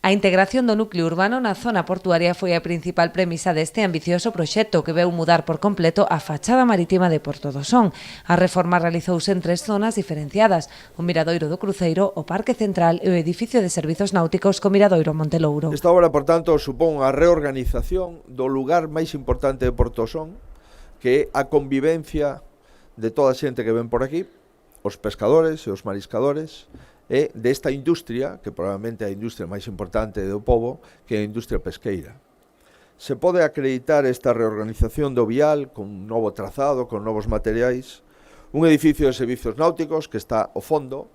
A integración do núcleo urbano na zona portuaria foi a principal premisa deste ambicioso proxecto que veu mudar por completo a fachada marítima de Porto do Son. A reforma realizouse en 3 zonas diferenciadas: o Miradoiro do Cruceiro, o Parque Central e o edificio de servizos náuticos co Miradoiro Montelouro. Esta obra, por tanto, supón a reorganización do lugar máis importante de Porto do Son, que é a convivencia de toda a xente que ven por aquí, os pescadores e os mariscadores, e desta industria, que probablemente é a industria máis importante do pobo, que é a industria pesqueira. Se pode acreditar esta reorganización do vial con un novo trazado, con novos materiais, un edificio de servizos náuticos que está ao fondo,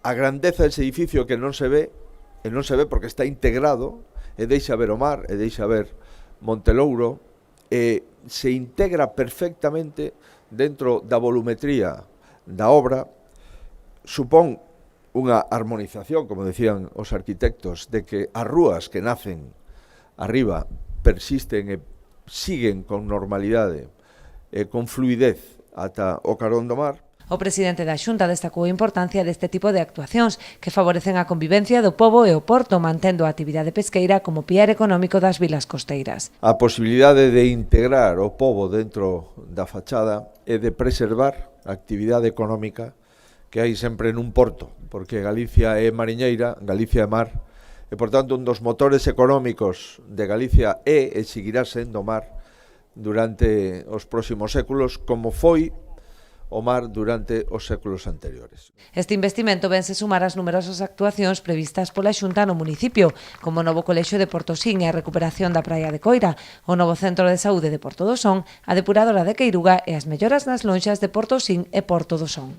a grandeza dese edificio que non se ve, e non se ve porque está integrado, e deixa ver o mar, e deixa ver Montelouro, e se integra perfectamente dentro da volumetría da obra. Supón unha armonización, como decían os arquitectos, de que as rúas que nacen arriba persisten e siguen con normalidade e con fluidez ata o carón do mar. O presidente da Xunta destacou a importancia deste tipo de actuacións que favorecen a convivencia do pobo e o porto, mantendo a actividade pesqueira como piar económico das vilas costeiras. A posibilidade de integrar o pobo dentro da fachada e de preservar a actividade económica que hai sempre nun porto, porque Galicia é mariñeira, Galicia é mar, e, por tanto, un dos motores económicos de Galicia é e seguirá sendo o mar durante os próximos séculos, como foi o mar durante os séculos anteriores. Este investimento vense sumar as numerosas actuacións previstas pola Xunta no municipio, como o novo colexio de Portosín e a recuperación da praia de Coira, o novo centro de saúde de Porto do Son, a depuradora de Queiruga e as melloras nas lonxas de Portosín e Porto do Son.